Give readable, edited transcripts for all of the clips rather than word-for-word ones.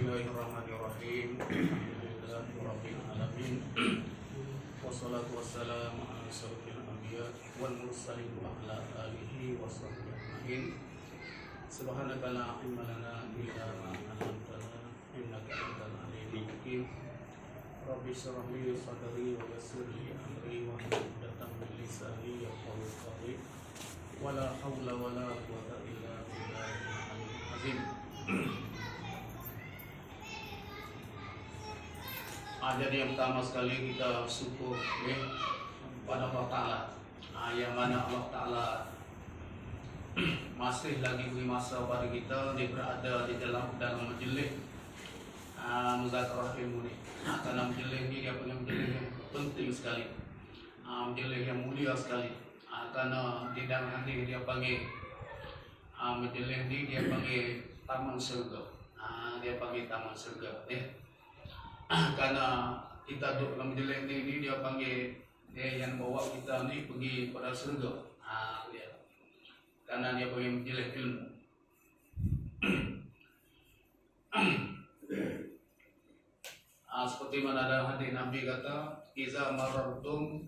Bismillahirrahmanirrahim. Alhamdulillahirabbil alamin. Wassalatu wassalamu ala asyrofil anbiya wal mursalin wa ala alihi washabbihi ajmain. Subhanaka la ilma lana illa ma 'allamtana innaka antal alimul hakim. Rabbi shrah li sadri wa yassir li amri wa hlul 'uqdatam min lisani yafqahu qawli. Wala haula wala quwwata illa billahil aliyyil azim. Jadi yang pertama sekali kita syukur pada Allah Ta'ala, yang mana Allah Ta'ala masih lagi beri masa pada kita dia berada di dalam majlis muzakarah ilmu ni. Karena majlis ni dia punya majlis yang penting sekali, majlis yang mulia sekali. Karena di dalam hati dia panggil majlis ni dia panggil taman surga. Dia panggil taman surga. Karena kita duduk dalam majlis ni dia panggil yang bawa kita ni pergi pada surga. Dia. Karena dia panggil majlis ilmu. Seperti mana dalam hadis Nabi kata, "Iza marartum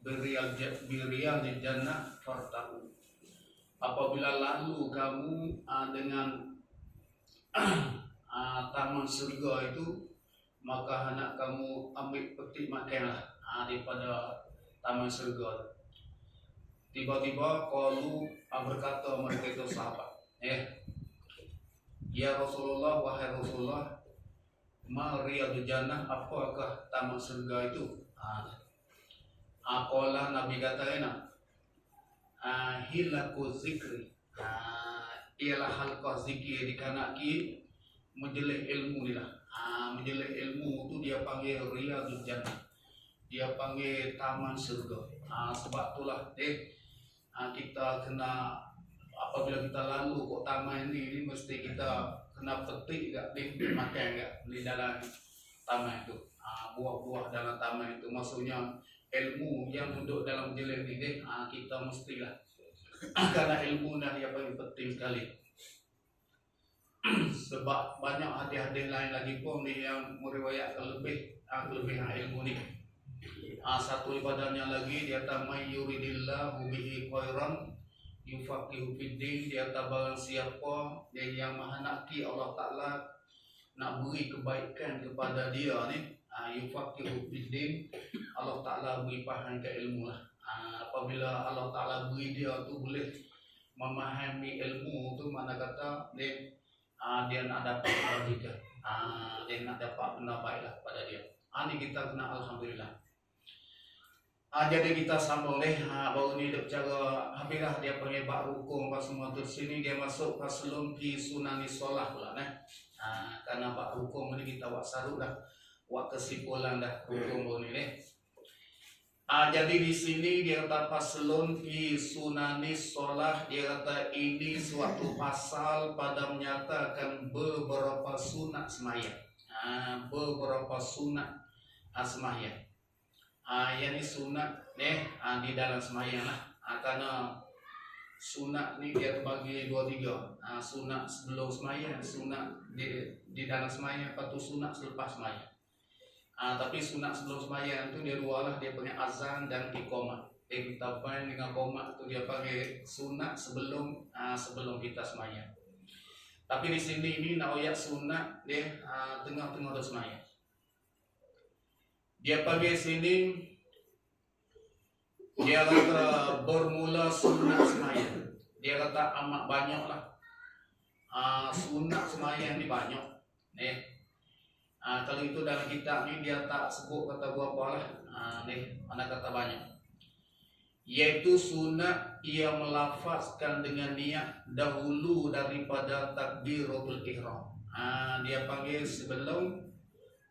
biriyal jannah fartahu." Apabila lalu kamu dengan taman surga itu, maka anak kamu ambil petik makanlah daripada taman surga. Tiba-tiba berkata mereka itu sahabat, ya Rasulullah, wahai Rasulullah, ma riyadul jannah, apakah taman surga itu? Qala Nabi kata hilaku zikri, ialah halqa zikir dikanaki majlis ilmu ni lah. Majlis ilmu tu dia panggil riyadul jannah, dia panggil taman surga. Sebab itulah kita kena, apabila kita lalu kok taman ni mesti kita kena petik kat makan kat di dalam taman itu. Buah-buah dalam taman itu, maksudnya ilmu yang duduk dalam majlis ni kita mestilah karena ilmu dia paling penting sekali. Sebab banyak hadis-hadis lain lagi pun ni yang meriwayatkan kelebihan ilmu ni. Satu ibadahnya lagi dia kata may yuridillahu bihi khairan yufaqihu fiddin. Dia kata barang siapa yang menghendaki Allah Ta'ala nak beri kebaikan kepada dia ni, yufaqihu fiddin, Allah Ta'ala beri faham ke ilmu lah. Apabila Allah Ta'ala beri dia tu boleh memahami ilmu tu, mana kata dia nak dapat kebaikan, dia nak dapat benda baiklah pada dia. Ini kita kena alhamdulillah. Jadi kita sambung baru ni dia bercara habislah dia panggil bab rukun pas semua tu. Sini dia masuk faslun fi sunani solah pula karena bab rukun ni kita buat sarut dah, buat kesimpulan dah rukun ni. Jadi di sini dia kata faslun fi sunani solah, dia kata ini suatu pasal pada menyatakan beberapa sunat sembahyang. Beberapa sunat sembahyang. Yang ni sunat di dalam sembahyang lah. Karena sunat ni dia terbagi 2-3. Sunat sebelum sembahyang, sunat di dalam sembahyang, lepas tu sunat selepas sembahyang. Tapi sunat sebelum sembahyang tu dia dua lah, dia panggil azan dan iqamah. Kita panggil dengan qomat tu dia panggil sunat sebelum kita sembahyang. Tapi di sini ini nak ayat sunat dia tengah-tengah dah sembahyang. Dia panggil sini dia kata bermula sunat sembahyang. Dia kata amat banyak lah. Sunat sembahyang ni banyak. Kalau itu dalam kitab ni dia tak sebut kata berapa lah. Mana kata banyak. Iaitu sunat ia melafazkan dengan niat dahulu daripada takbiratul ihram. Dia panggil sebelum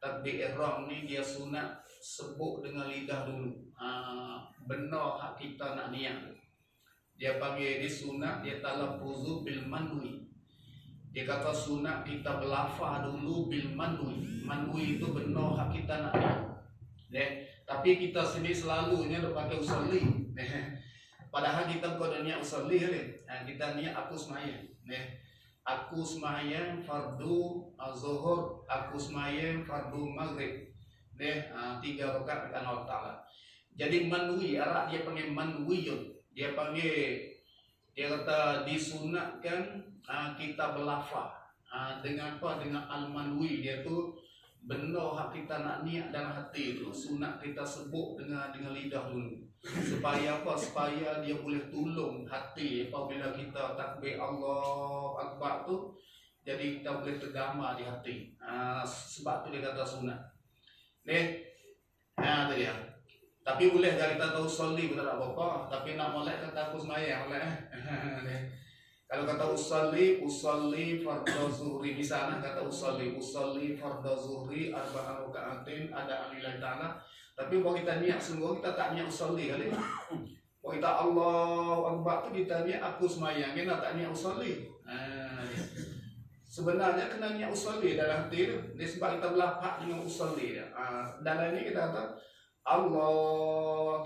takbir ihram ni dia sunat sebut dengan lidah dulu. Benar hak kita nak niat. Dia panggil dia sunat dia talaffuzu bil manwi. Dia kata sunat kita berlafaz dulu bil manwi. Manwi itu benar hak kita nak niat. Tapi kita sini selalunya dok pakai usolli. Padahal kita bukan niat usolli kita niat aku sembahyang. aku sembahyang fardu zuhur, aku sembahyang fardu maghrib. 3 rakaat kan Allah Taala. Jadi manwi, Arab dia panggil manwiyun. Dia kata disunatkan kita berlafaz dengan apa? Dengan al-manwi. Dia tu benda hak kita nak niat dalam hati tu, sunat kita sebut dengan lidah dulu. Supaya apa? Supaya dia boleh tolong hati apabila kita takbir Allah Akbar tu, jadi kita boleh tergambar di hati. Sebab tu dia kata sunat. Tu dia. Tapi boleh kalau kita tahu usolli pun tak ada apa-apa. Tapi nak molek kata aku semayang molek. Kalau kata usolli fardhu zuhri, misalnya kata usolli fardhu zuhri arba'an raka'atin ada lillahi ta'ala. Tapi kalau kita niat sungguh, kita tak niat usolli kali. Kalau kita Allahu Akbar tu kita niat aku semayang, kita tak niat usolli. Sebenarnya kena niat usolli dalam hati tu. Ini sebab kita berlafaz dengan usolli. Dalam ini kita kata Allah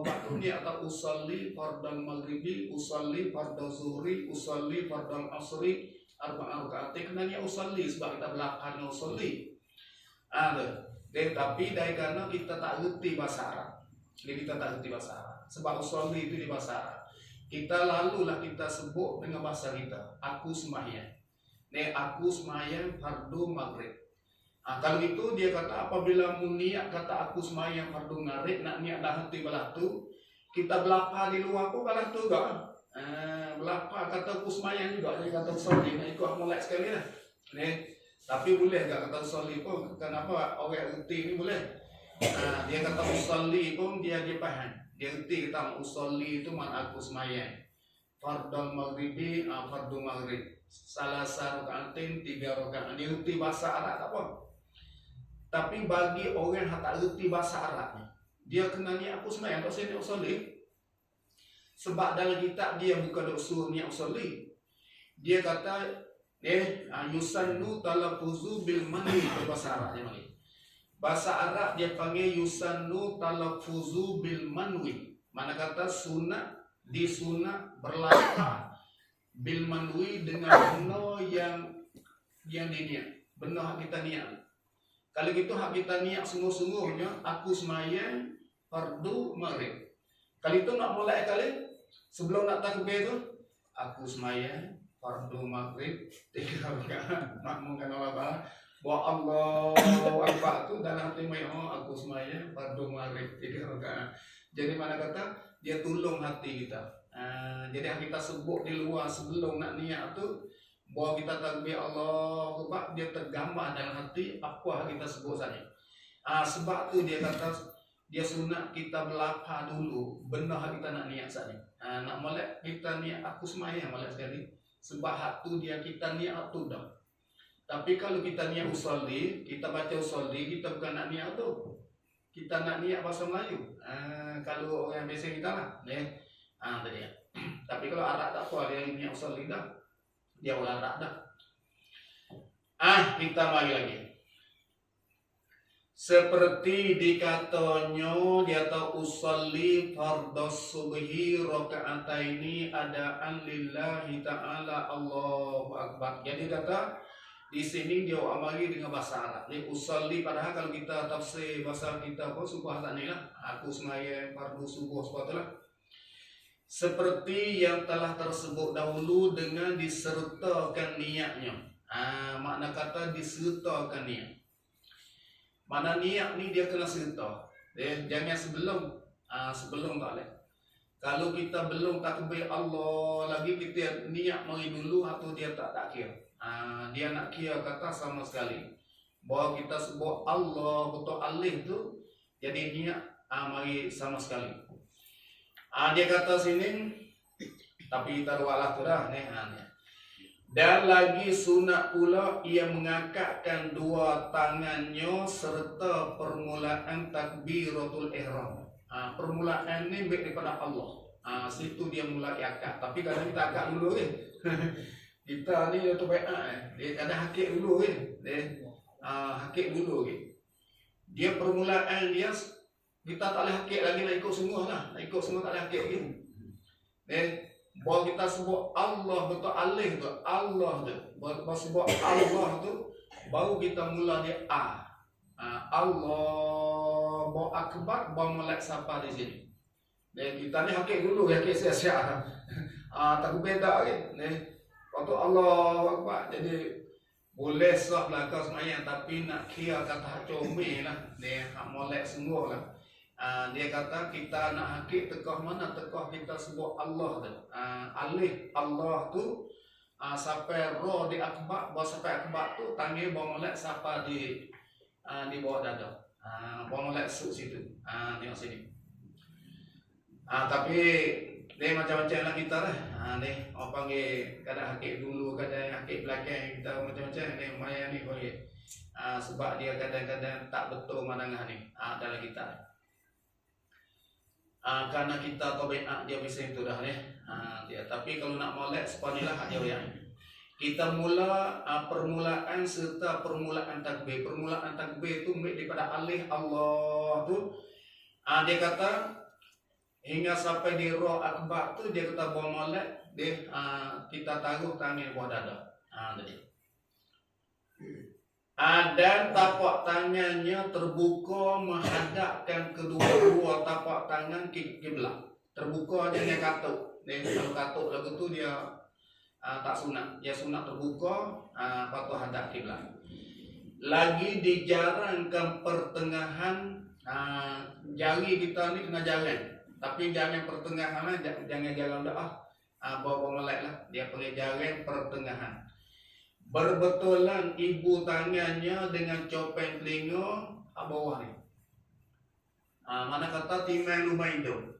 waktu ni atau usolli fardal maghribi, usolli fardal zuhri, usolli fardal asri, arba'an raka'atin. Kena niat usolli sebab kita belakang dengan usolli. Tapi dari karena kita tak ngerti bahasa Arab, jadi kita tak ngerti bahasa Arab. Sebab usolli itu di bahasa Arab. Kita lalulah kita sebut dengan bahasa kita. Aku sembahyang. Aku sembahyang fardu maghrib. Kalau itu dia kata apabila niat kata aku sembahyang fardu maghrib, nak niat dah hati belah tu, kita belapa di luar pun belah tu juga. Belapa kata aku sembahyang juga, jadi kata usolli nak ikut mulai sekali lah. Tapi boleh tak kata usolli pun? Kenapa orang erti ni boleh? Dia kata usolli pun dia faham. Dia erti kata usolli itu makna aku sembahyang. Fardul maghribi, fardu maghrib. Salah satu rakaatin 3 rakaat. Dia erti bahasa Arab tak apa. Tapi bagi orang yang tak erti bahasa Arab ni, dia kena niat aku sembahyang, tak saya niat usolli. Sebab dalam kitab dia bukan dok suruh niat usolli. Dia kata yusannu talaffuzu bil manwi, bahasa Arab dia panggil. Bahasa Arab dia panggil yusannu talaffuzu bil manwi. Mana kata sunat, disunat berlafaz bil manwi dengan benda yang diniat, benda hak kita niat. Kalau gitu hak kita niat sungguh-sungguhnya aku sembahyang fardu maghrib. Kalau itu nak mulai kali sebelum nak takbir tu aku sembahyang fardu maghrib 3 rakaat. Makmumkan Allah bahwa Allahu Akbar tu dalam hati aku sembahyang fardu maghrib 3 rakaat. Jadi mana kata dia tolong hati kita. Jadi kita sebut di luar sebelum nak niat tu, bahwa kita takbir Allah Akbar, dia tergambar dalam hati apa kita sebut tadi. Sebab tu dia kata dia sunat kita belapa dulu benda kita nak niat tadi. Nak molek kita niat aku sembahyang molek sekali. Sebab hak tu dia kita niat tu dah. Tapi kalau kita niat usolli, kita baca usolli, kita bukan nak niat tu. Kita nak niat bahasa Melayu. Kalau orang biasa kita lah. Tadi. Tapi kalau Arab tak apa, dia niat usolli dah. Dia orang Arab dah. Kita mari lagi. Seperti dikatanya dia tahu usolli fardhus subhi raka'ataini adaan lillahi ta'ala Allahu Akbar. Jadi kata di sini dia amari dengan bahasa Arab. Dia usolli, padahal kalau kita tafsir bahasa kita pun subuh tak ni lah. Aku sembahyang fardu subuh sebagailah. Seperti yang telah tersebut dahulu dengan disertakan niatnya. Makna kata disertakan niat. Mana niat ni dia kena serta. Jangan sebelum tak boleh. Kalau kita belum takbir Allah lagi, kita niat mari dulu atau dia tak kira. Dia nak kira kata sama sekali. Bahawa kita sebut Allah betul alif tu, jadi niat mari sama sekali. Dia kata sini, tapi taruhlah tu dah. Dan lagi sunat pula ia mengangkatkan dua tangannya serta permulaan takbiratul ihram. Permulaan ni baik daripada Allah. Situ dia mulai akad. Tapi kadang kita akad dulu kita ni tu baik dia ada hakik dulu hakik dulu Dia permulaan dia kita tak boleh hakik lagi, nak ikut semua lah. Nak ikut semua tak boleh hakik lagi. Baru kita sebut Allah betul alif tu, Allah tu. Baru sebut Allah tu, baru kita mula dia A. Allahu Akbar, baru mulai siapa di sini. Dan kita ni hakik dulu, hakik siap-siap. Tak beda lagi. Waktu Allahu Akbar, jadi boleh sah belakang semayang, tapi nak kira kata comel lah. Dia molek sungguh lah. Dia kata kita nak hakik tekah mana, tekah kita sebut Allah tu. Alif Allah tu sampai roh di akbar, bawa sampai akbar tu tangi bawa molek siapa di bawah dada. Bawa molek suk situ. Tengok sini. Tapi dia macam-macam lah kita lah. Ni orang panggil kadang hakik dulu, kadang hakik belakang, kita macam-macam ni lumayan ni boleh. Sebab dia kadang-kadang tak betul mandangan ni dalam kita. Karena kita tabiat dia bisa itu dah ni. Dia. Tapi kalau nak molek sepanilah hak dia yang kita mula permulaan serta permulaan takbir. Permulaan takbir tu daripada alif Allah tu. Dia kata hingga sampai di roh akbar tu dia kata bawa molek dia kita taruh tangan bawah dada. Tadi. Dan tapak tangannya terbuka menghadapkan kedua-dua tapak tangan ke kiblat. Terbuka jangan katuk. Kalau katuk lagu tu dia tak sunat. Dia sunat terbuka patut hadap kiblat. Lagi dijarangkan pertengahan jari kita ni kena jalan. Tapi jangan pertengahan lah, jangan jalan dah. Bawa melek lah. Dia panggil jalan pertengahan. Berbetulan ibu tangannya dengan copeng telinga bawah ni. Mana kata timai lubang hidung.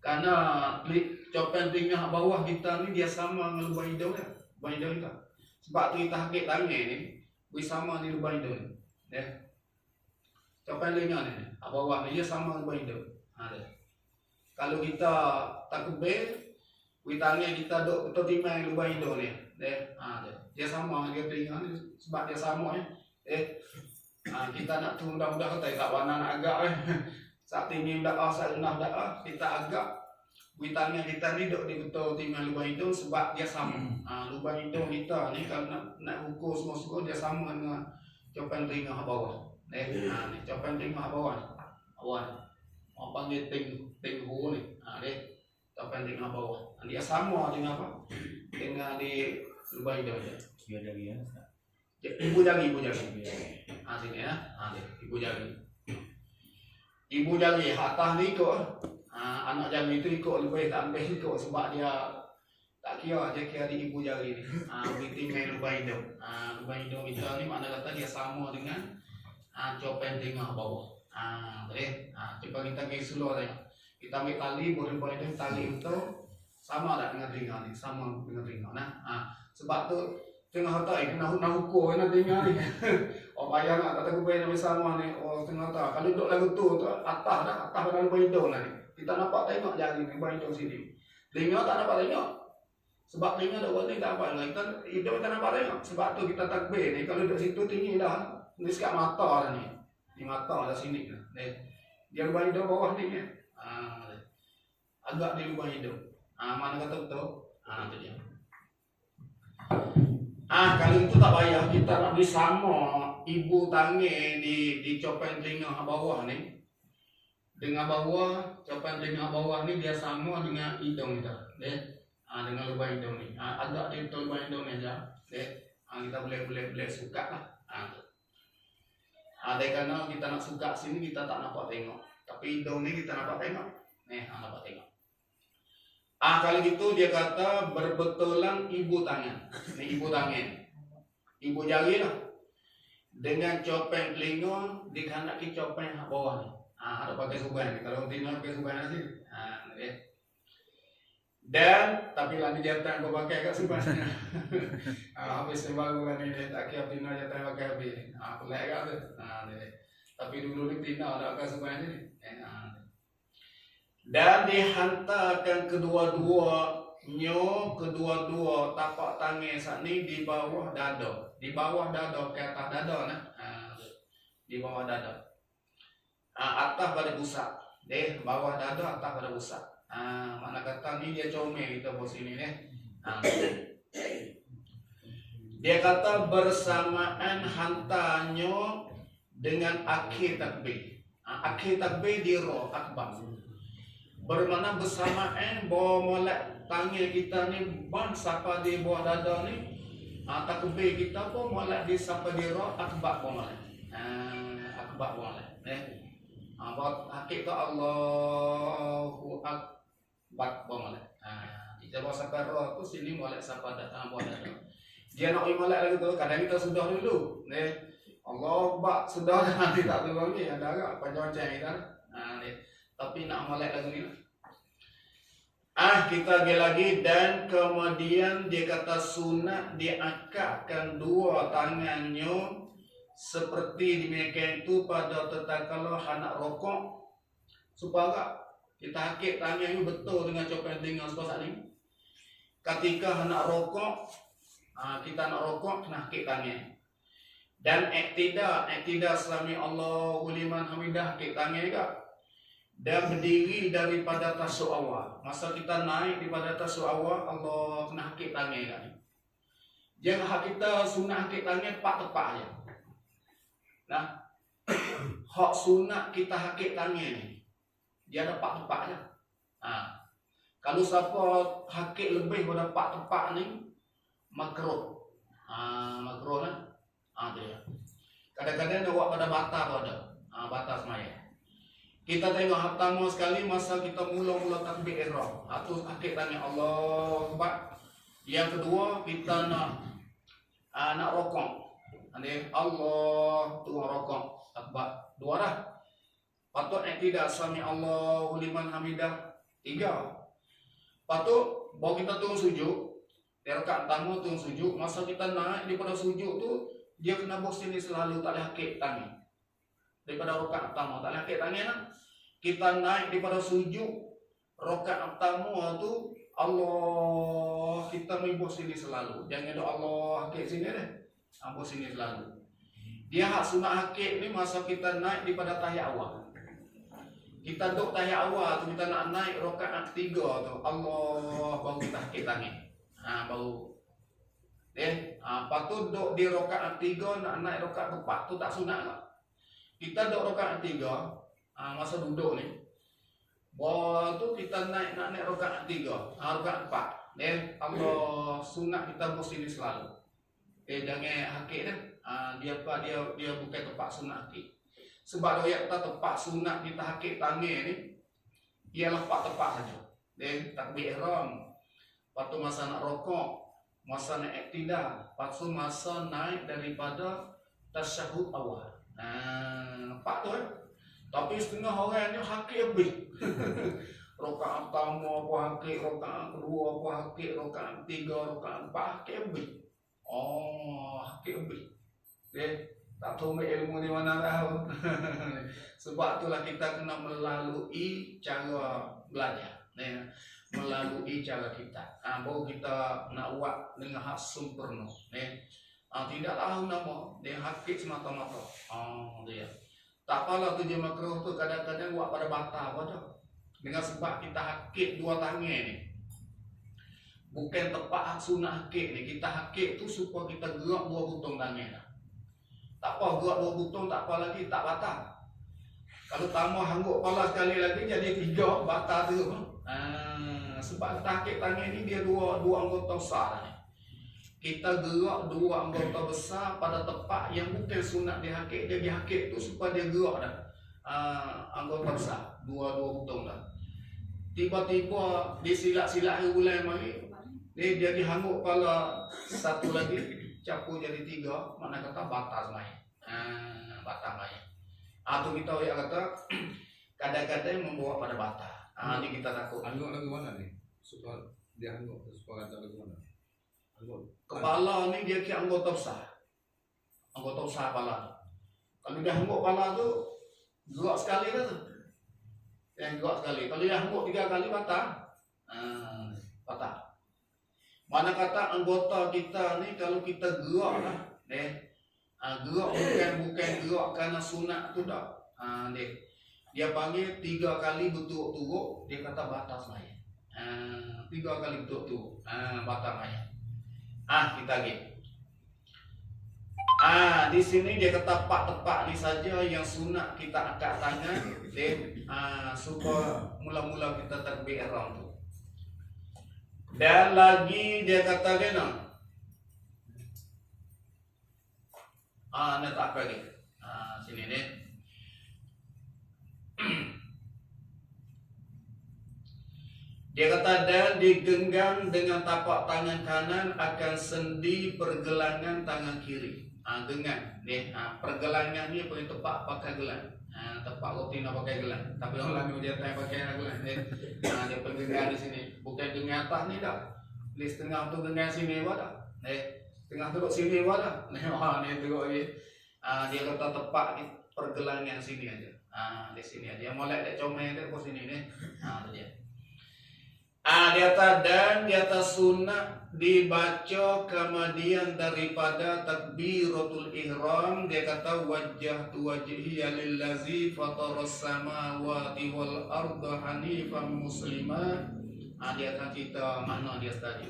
Karena copeng telinga bawah kita ni dia sama dengan lubang hidung dia. Lubang hidung kita. Sebab tu kita hakik tangan ni, sama di lubang hidung ni. Copeng telinga ni, bawah ni dia sama dengan lubang hidung. Kalau kita takbir, tangan kita duk betul timai lubang hidung ni. Dia sama dia telinga ni sebab dia sama kita nak tu mudah-mudah kata tak warna nak agak saat tinggi dah saat rendah dah kita agak tangan kita ni duk di betul timai lubang hidung sebab dia sama. Lubang hidung kita ni kalau nak ukur semua dia sama dengan copeng telinga bawah. Ni copeng telinga bawah. Awal. Orang panggil tinghu ni. Copeng telinga bawah. Dia sama dengan apa? Dengan di lubang hidung je. Biar lagi ya. Ibu jari. Sini ya. Ibu jari. Ibu jari atas ni ikut. Anak jari itu ikut lebih tak lebih ikut sebab dia tak kira dia kira di ibu jari ni. Tinggal lubang hidung. Lubang hidung kita ni makna kata dia sama dengan copeng telinga bawah. Cuba kita pergi suluh tengok. Kita ambil tali, boleh itu tali itu sama tak dengan telinga ni, sama dengan telinga. Sebab tu tengah tak kena ukur kena telinga ni. Bayang nak kata kubur yang sama ni, tengah tak. Kalau duduk lagu tu atas dalam lubang hidung lah ni. Kita nampak tengok jari ni, lubang hidung sini. Telinga tak nampak tengok. Sebab telinga dah buat ni tak apa. Hidung tak nampak tengok. Sebab tu kita takbir ni, kalau duduk situ tinggi dah. Ni sekat mata dah ni. Ni mata dah sini. Dia lubang hidung bawah ni. Agak di lubang hidung. Mana kata betul? Itu dia. Kalau itu tak payah kita nak beri sama ibu tangan di copeng telinga bawah ni dengan bawah copeng telinga bawah ni dia sama dengan hidung kita. Dengan lubang hidung ni. Agak di betul lubang hidung ni aja. Kita boleh suka lah. Kerana kita nak suka sini kita tak nampak tengok. Tapi hidung ni kita nampak tengok. Nampak tengok. Kalau gitu dia kata berbetulan ibu tangan. Ini ibu tangan. Ibu jari lah. Dengan copeng telinga dikandaki copeng bawah ni. Ada pakai suban ni. Kalau tidak pakai suban nanti. Dan tapi lah ni jantan kau pakai kat suban. Habis baru lah ni tak kira tina jantan pakai habis. Pelik kat tu. Tapi dulu ni tina ada pakai suban ni. Dan dihantarkan kedua-dua tapak tangan saat ni di bawah dada. Di bawah dada ke atas dada nah. Di bawah dada. Atas pada pusat. Bawah dada atas pada pusat. Mana kata ni dia comel kita bos ini nih. Dia kata bersamaan hantanyo dengan akhir takbir. Akhir takbir di roh akbar. Bermana bersamaan bawa molek tangan kita ni ban sapa di bawah dada ni. Takbir kita pun molek di sapa di roh akbar pun molek. Akbar pun molek. Bawa akhir ke Allahu akbar pun molek. Kita bawa sapa roh tu sini molek sapa dada bawah dada. Dia nak molek lagi tu kadang kita sudah dulu. Allah bak sudah nanti tak tahu lagi ada agak panjang-panjang kita. Tapi nak molek lagi ni. Kita lagi dan kemudian dia kata sunat diangkatkan dua tangannya seperti demikian itu pada tatkala hendak rokok supaya kita hakik tangannya betul dengan copen dengan sebab ni. Ketika hendak rokok kita nak rokok kena hakik tangan. Dan iktidal selami Allahu liman hamidah hakik tangan juga. Dan berdiri daripada tasuk awal. Masa kita naik daripada tasuk awal, Allah kena hakik tangan kan. Jangan hak kita sunat hakik tangan pak tepak aja. Nah, hak sunat kita hakik tangan ni, dia ada pak tepak aja. Kalau siapa hakik lebih pada pak tepak ni, makruh. Makruh lah. Dia. Kadang-kadang dia buat pada bata pada bata semaya. Kita tengok pertama sekali masa kita mula-mula takbir ihram. Atau hakik tanya Allah Akbar. Yang kedua kita nak rokok. Allah tu rokok akbar. Dua dah. Patut tidak sami Allahu liman hamidah. Tiga. Patut bawa kita turun sujud. Rakaat pertama turun sujud. Masa kita naik daripada sujud tu dia kena bos sini selalu tak boleh hakik tangan. Daripada rakaat pertama tak boleh hakik tangan. Kita naik daripada sujud rakaat pertama tu Allah kita bos sini selalu. Jangan ada Allah hakik sini deh. Bos sini selalu. Dia hak sunat hakik ni masa kita naik daripada tahiyat awal. Kita duduk tahiyat awal tu kita nak naik rakaat ketiga tu Allah baru kita hakik tangan. Baru lepas tu duduk di rakaat ketiga nak naik rakaat keempat tu tak sunat lah. Kita duduk rakaat ketiga masa duduk ni bawa tu kita nak naik rakaat ketiga rakaat empat. Allah sunat kita bos ini selalu. Jangan hakik dah. Dia bukan tempat sunat hakik. Sebab doyak kita tempat sunat kita hakik tangan ni ialah tempat saja. Takbir ihram. Lepas tu masa nak rokok, masa nak iktidal, lepas tu masa naik daripada tasyahud awal. Nampak tu Tapi setengah orang ni hakik lebih. Rakaat pertama apa hakik, rakaat kedua apa hakik, rakaat ketiga, rakaat empat hakik lebih. Hakik lebih. Tak tahu ilmu di mana dah. Sebab itulah kita kena melalui cara belajar. Melalui cara kita. Baru kita nak buat dengan hak sempurna. Tidaklah nama dia hakik semata-mata. Dia. Tak apalah tu je makruh tu kadang-kadang buat pada bata apa dah. Dengan sebab kita hakik dua tangan ni. Bukan tepat sunat hakik ni. Kita hakik tu supaya kita gerak dua butang tangan dah. Tak apa gerak dua butang tak apa lagi tak batal. Kalau tambah hangguk kepala sekali lagi jadi tiga batal tu. Sebab kita hakik tangan ni dia dua anggota besar ni. Kita gerak dua anggota besar pada tempat yang bukan sunat dihakik. Dia dihakik tu supaya dia gerak dah anggota besar. Dua butang dah. Tiba-tiba disilat-silat bulan mari dia dihangguk kepala satu lagi campur jadi tiga. Mana kata batas main. Batas main. Tu kita kata kadang-kadang membawa pada batas. Ni kita takut. Hangguk lagi mana ni? Supaya dia hangguk supaya kata lagi mana? Kepala ni dia kira anggota besar. Anggota besar kepala. Kalau dia hangguk kepala tu gerak sekali dah tu. Yang gerak sekali. Kalau dia hangguk 3 kali batal. Batal. Mana kata anggota kita ni kalau kita gerak lah. Gerak bukan gerak kerana sunat tu dah. dia panggil 3 kali betul-betul, dia kata batas maya. 3 kali betul-betul, batas maya. Kita gitu. Di sini dia kata tepat ni saja yang sunat kita angkat tangan, supaya mula-mula kita takbir ihram tu. Dan lagi dia kata kena, ni tak apa lagi. Sini ni. Dia kata dan digenggam dengan tapak tangan kanan akan sendi pergelangan tangan kiri. Genggam ni, pergelangan ni paling tepat pakai gelang. Tepat roti nak pakai gelang. Tapi orang lain dia tak pakai gelang. Dia pergenggam di sini. Bukan genggam atas ni dah. Di setengah tu genggam sini apa dah. Setengah tu duduk sini apa dah. Ni tengok ni. Dia kata tepat ni pergelangan sini aja. Di sini aja. Molek dia comel dia ke sini ni. Tu dia. Di atas sunnah dibaca kemudian daripada takbiratul ihram, dia kata wajjahtu wajhiya lillazi fataras samawati wal arda hanifan muslima. Dia akan cerita makna dia tadi.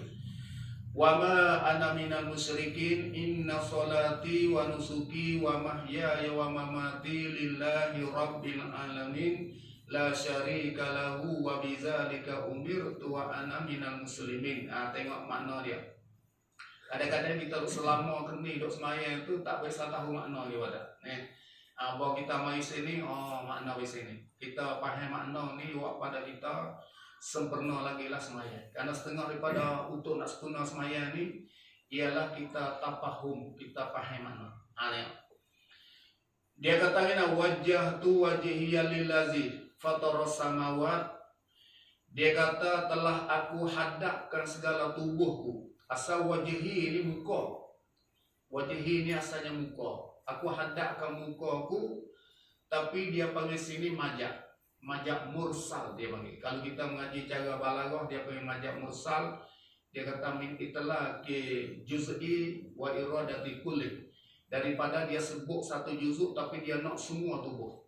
Wa ma ana minal musyrikin inna salati wa nusuki wa mahyaya wa mamati lillahi rabbil alamin la syarika lahu wa bidzalika umirtu wa ana minal muslimin. Tengok makna dia. Kadang-kadang kita selama kini duk sembahyang tu tak biasa tahu makna dia pada. Bahawa kita mai sini, makna di sini. Kita faham makna ni buat pada kita sempurna lagi lah sembahyang. Karena setengah daripada untuk nak sempurna sembahyang ni ialah kita tafahum, kita faham makna. Dia kata kena wajjahtu wajhiya lillazi fataras samawat. Dia kata telah aku hadapkan segala tubuhku. Asal wajhi ni muka. Wajhi ni asalnya muka. Aku hadapkan mukaku, tapi dia panggil sini majak. Majak mursal dia panggil. Kalau kita mengaji cara balaghah dia panggil majak mursal. Dia kata min itlaqi juz'i wa iradati kulli. Daripada dia sebut satu juzuk tapi dia nak semua tubuh.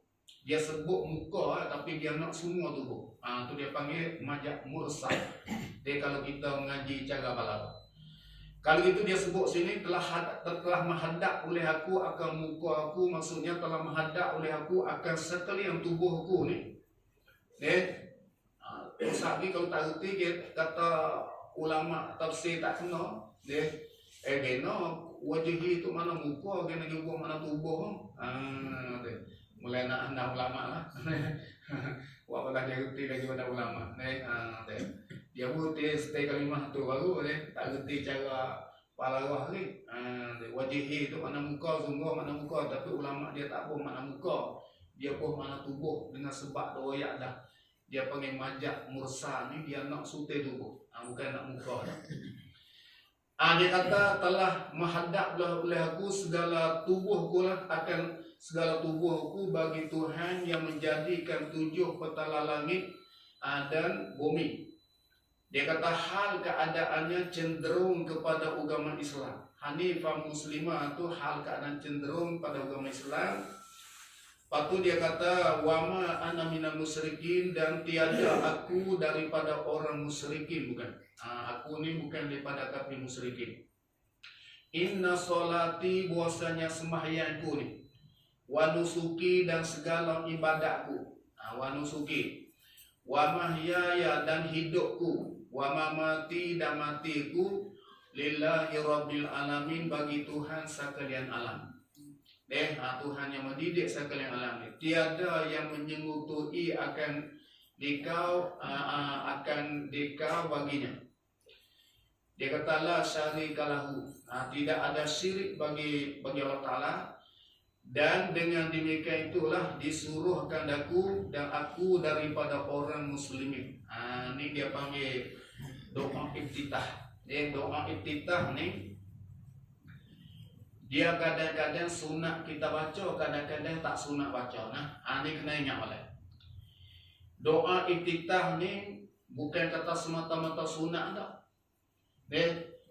Dia sebut muka tapi dia nak semua tubuh. Tu dia panggil majak mursal. Dia kalau kita mengaji cara balaghah. Kalau itu dia sebut sini telah menghadap oleh aku akan muka aku, maksudnya telah menghadap oleh aku akan sekalian tubuh aku ni. Sabi kalau tak reti dia kata ulama tafsir tak kena. Kena wajhi itu mana muka, kena juga mana tubuh. Mulai nak anda ulama lah. Walaupun dia reti lagi pada ulama. Dia putih stay kalimah tu baru tak reti cara balaghah ni. Wajhi itu mana muka, sungguh mana muka, tapi ulama dia tak pun mana muka. Dia pun mana tubuh dengan sebab doyak dah. Dia panggil majak mursal ni dia nak sutai tubuh. Bukan nak muka dah. Dia kata telah menghadap oleh aku segala tubuhku lah, akan segala tubuhku bagi Tuhan yang menjadikan 7 petala langit dan bumi. Dia kata hal keadaannya cenderung kepada agama Islam. Hanifah muslimah itu hal keadaan cenderung pada agama Islam. Lepas tu dia kata wama ana minal musyrikin, dan tiada aku daripada orang musyrikin, bukan. Aku ni bukan daripada kafir musyrikin. Inna solati, bahwasanya sembahyangku ni, wa nusuki, dan segala ibadatku, wa nusuki, wa mahyaya, dan hidupku, wa mamati, dan matiku, lillahi rabbil alamin, bagi Tuhan sekalian alam. Tuhan yang mendidik sekalian alam ni. Tiada yang menyengutui akan dikau baginya. Dia kata la syarika lahu. Tidak ada syirik bagi Allah Ta'ala. Dan dengan demikian itulah disuruhkan aku dan aku daripada orang muslimin. Ni dia panggil doa iftitah. Doa iftitah ni dia kadang-kadang sunat kita baca, kadang-kadang tak sunat baca. Ni kena ingat oleh. Doa iftitah ni bukan kata semata-mata sunat tak.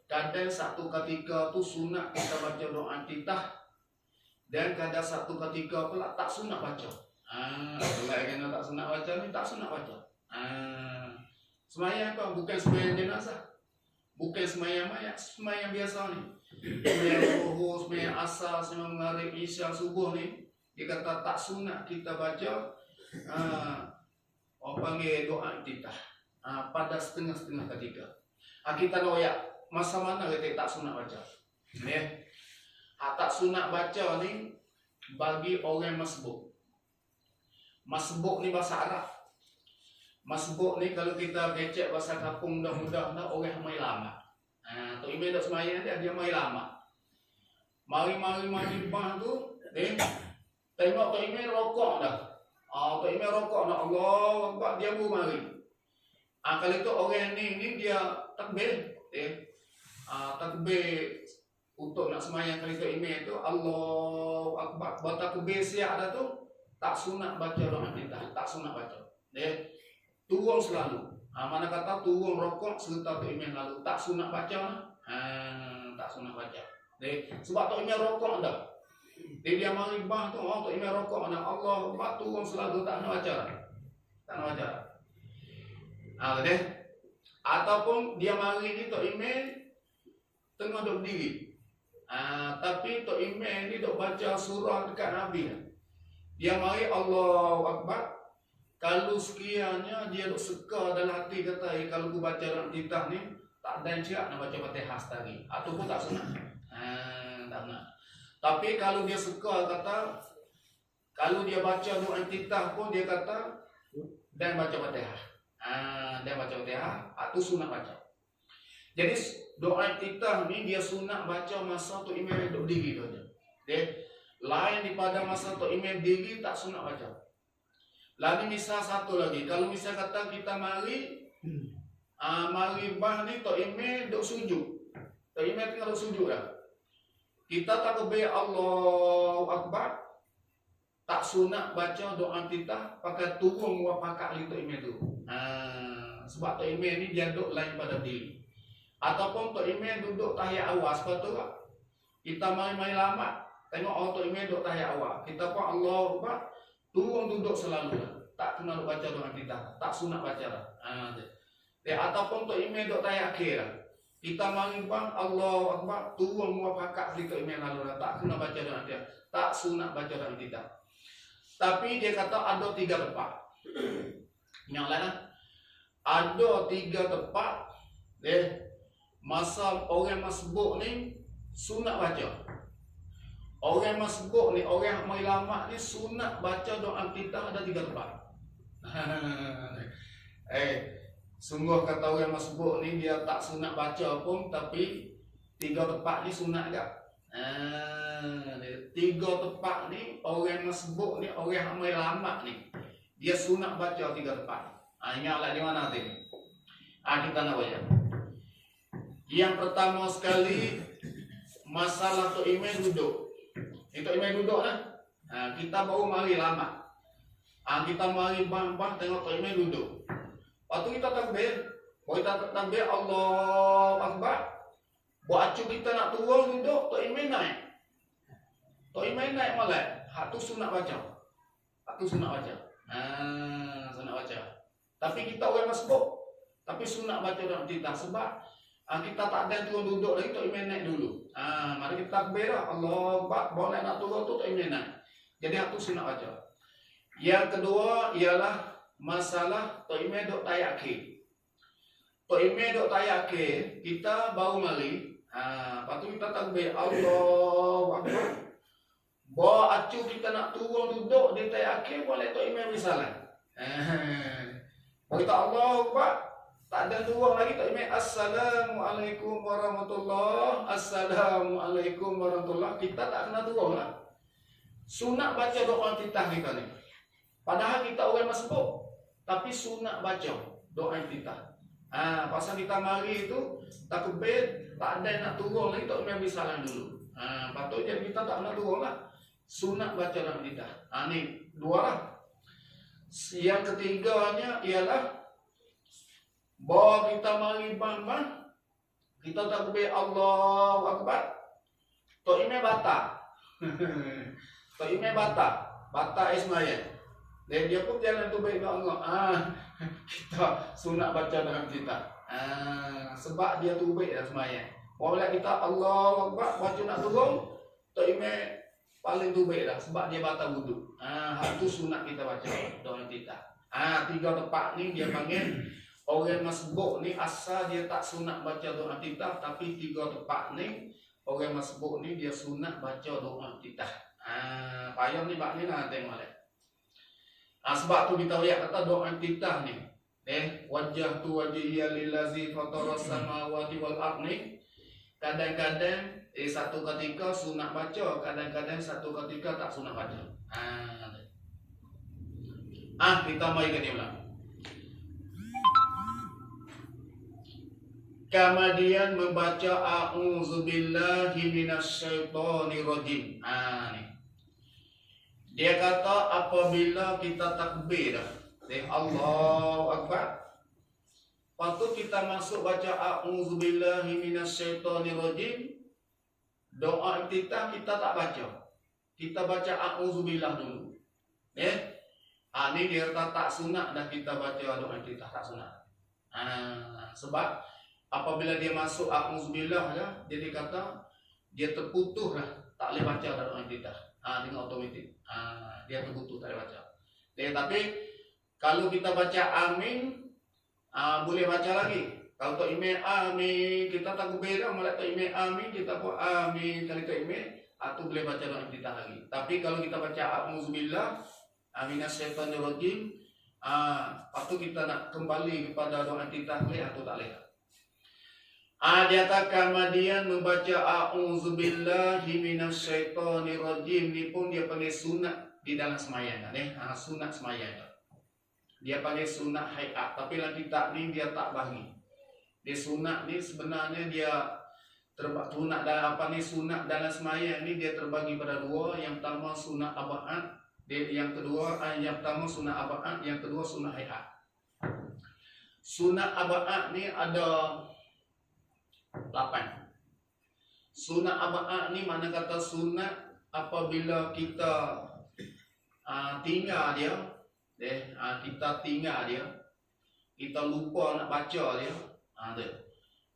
Kadang satu ketika tu sunat kita baca doa iftitah, dan kadang satu ketika pula tak sunat baca. Lagi tak sunat baca ni tak sunat baca. Semayang apa? Bukan semayang jenazah. Bukan semayang mayat, semayang biasa ni. Semayang zuhur, semayang asar, semayang maghrib, isya, subuh ni. Dia kata tak sunat kita baca orang panggil doa iftitah pada setengah-setengah ketika. Kita noyak masa mana kita tak sunat baca. Ya. Tak sunat baca ni bagi orang masbuk. Masbuk ni bahasa Arab. Masbuk ni kalau kita becek bahasa kampung mudah-mudah orang mai lama. Tok Imam dak sembahyang dia mai lama. Mari bah tu, tengok Tok Imam rokok dah. Tok Imam rokok dah, Allah Akbar dia baru mari. Kalau itu orang ni dia takbir, takbir untuk nak sembahyang kali Tok Imam tu Allah Akbar. Buat takbir siap dah tu tak sunat baca doa kita, tak sunat baca. Turun selalu. Mana kata turun rokok serta Tok Imam lalu tak sunat baca. Tak sunat baca. Sebab Tok Imam rokok dah. Dia mari bah tu Tok Imam rokok dah. Allah Akbar turun selalu tak nak baca. Tak nak baca. Ataupun dia mari ni Tok Imam tengah duduk berdiri. Tapi Tok Imam ni duk baca surah dekat Nabi. Dia mari Allah Akbar. Kalau sekiranya dia duk suka dalam hati kata, kalau aku baca dalam titah ni tak ada yang siap nak baca Fatihah tadi, ataupun tak sunat. Tak nak. Tapi kalau dia suka kata, kalau dia baca doa titah pun dia kata dan baca Fatihah. Dan baca Fatihah, itu sunat baca. Jadi doa titah ni dia sunat baca masa Tok Imam duduk diri tu aja. Lain daripada masa Tok Imam diri tak sunat baca. Lalu misal satu lagi, kalau misal kata kita mari bah ni Tok Imam duk sujud. Tok Imam tengah duk sujud dah. Kita takbir Allahu Akbar. Tak sunat baca doa kita pakai turun wapakat li Tok Imam tu. Sebab Tok Imam ni dia duk lain pada diri. Ataupun Tok Imam duduk tahiyat awal sepatutnya kita main-main lama tengok Tok Imam duduk tahiyat awal. Kita pun Allahu Akbar turun duduk selalu lah. Tak kena baca doa kita, tak sunat baca lah. Ataupun Tok Imam duduk tahiyat akhir lah. Kita mari bang Allahu Akbar turun muafakat di Tok Imam lalu lah. Tak kena baca doa dia, tak sunat baca doa kita. Tapi dia kata ada 3 tempat. Yang lain lah. Ada 3 tempat masa orang masbuk ni sunat baca. Orang masbuk ni, orang mai lama ni sunat baca doa kita ada 3 tempat. Sungguh kata orang masbuk ni dia tak sunat baca pun, tapi 3 tempat ni sunat tak? 3 tempat ni orang masbuk ni, orang mai lama ni dia sunat baca 3 tempat. Ingatlah di mana tadi? Kita nak baca. Yang pertama sekali masalah Tok Imam duduk. Tok Imam duduk lah. Kita baru mari lama. Kita mari bang tengok Tok Imam duduk. Waktu kita takbir, kita takbir Allah Akbar. Buat acu kita nak turun duduk, Tok Imam naik. Tok Imam naik malah. Hak tu sunat baca. Sunat baca. Tapi kita orang masbuk. Tapi sunat baca dalam titah sebab kita tak ada turun duduk lagi, Tok Imam naik dulu. Mari kita takbir lah. Allah Akbar, boleh nak turun tu Tok Imam naik. Jadi hak tu sunat baca. Yang kedua ialah masalah Tok Imam duk tahiyat akhir. Tok Imam duk tahiyat akhir, kita baru mari. Lepas tu kita takbir Allahu Akbar. Bawa acu kita nak turun duduk di tahiyat akhir, boleh Tok Imam bersalam. Kita Allahu Akbar. Tak ada turun lagi Tok Imam Assalamualaikum warahmatullahi. Assalamualaikum warahmatullahi. Kita tak kena turun lah. Sunat baca doa titah kita ni. Padahal kita orang masbuk, tapi sunat baca doa titah. Pasal kita mari itu takbir, tak ada nak turun lagi Tok Imam bersalam dulu. Patutnya kita tak nak turun lah. Sunat baca doa titah. Ni 2 lah. Yang ketiganya ialah bahawa kita mari bang kita takbir Allahu Akbar. Tok Imam batal. Tok Imam batal. Batal ismayah. Dan dia pun jalan tu baik enggak. Kita sunat baca dalam kita. Sebab dia tu baik dah sembahyang. Walaupun kita Allah Akbar baca nak turun, tak imam paling tu baik dah sebab dia batal wudu. Hal tu sunat kita baca dalam kita. Tiga tempat ni dia panggil orang masbuk ni asal dia tak sunat baca doa kita, tapi tiga tempat ni orang masbuk ni dia sunat baca doa kita. Payah ni bab ni lah tengok leh. Sebab tu kita lihat kata doa kita ni. Wajah tu wajhiya lillazi fataras samawati wal ard ni. Kadang-kadang satu ketika sunat baca, kadang-kadang satu ketika tak sunat baca. Kita mari ke dia ulang. Kemudian membaca a'udzubillahi minasyaitonirrajim. Ni. Dia kata apabila kita takbir Allahu Akbar, waktu kita masuk baca a'udzubillahi minasyaitonirrajim, doa kita tak baca. Kita baca a'udzubillah dulu. Ini dia kata tak sunat dah kita baca doa kita tak sunat. Sebab apabila dia masuk a'udzubillah dah, dia dikata dia terputus dah, tak boleh baca doa kita. Dengan otomatik. Dia terputus tak boleh baca. Tapi kalau kita baca amin, boleh baca lagi. Kalau tak imam amin, kita tak berbeza malah tak imam amin, kita pun amin. Kalau tak imam, tu boleh baca doa kita lagi. Tapi kalau kita baca a'udzubillah minasyaitonirrajim, waktu kita nak kembali kepada doa kita boleh atau tak boleh. Dia kemudian membaca a'udzubillahi minasyaitonirrajim ni pun dia panggil sunat di dalam sembahyang. Sunat sembahyang. Dia panggil sunat hayat, tapi dalam kitab ni dia tak bagi. Dia sunat ni sebenarnya dia sunat dalam sunat dalam sembahyang ni dia terbagi pada dua. Yang pertama sunat abad, yang pertama sunat abad, yang kedua sunat hayat. Sunat abad ni ada 8. Sunat abad ni mana kata sunat apabila kita tinggal dia, kita tinggal dia, kita lupa nak baca dia,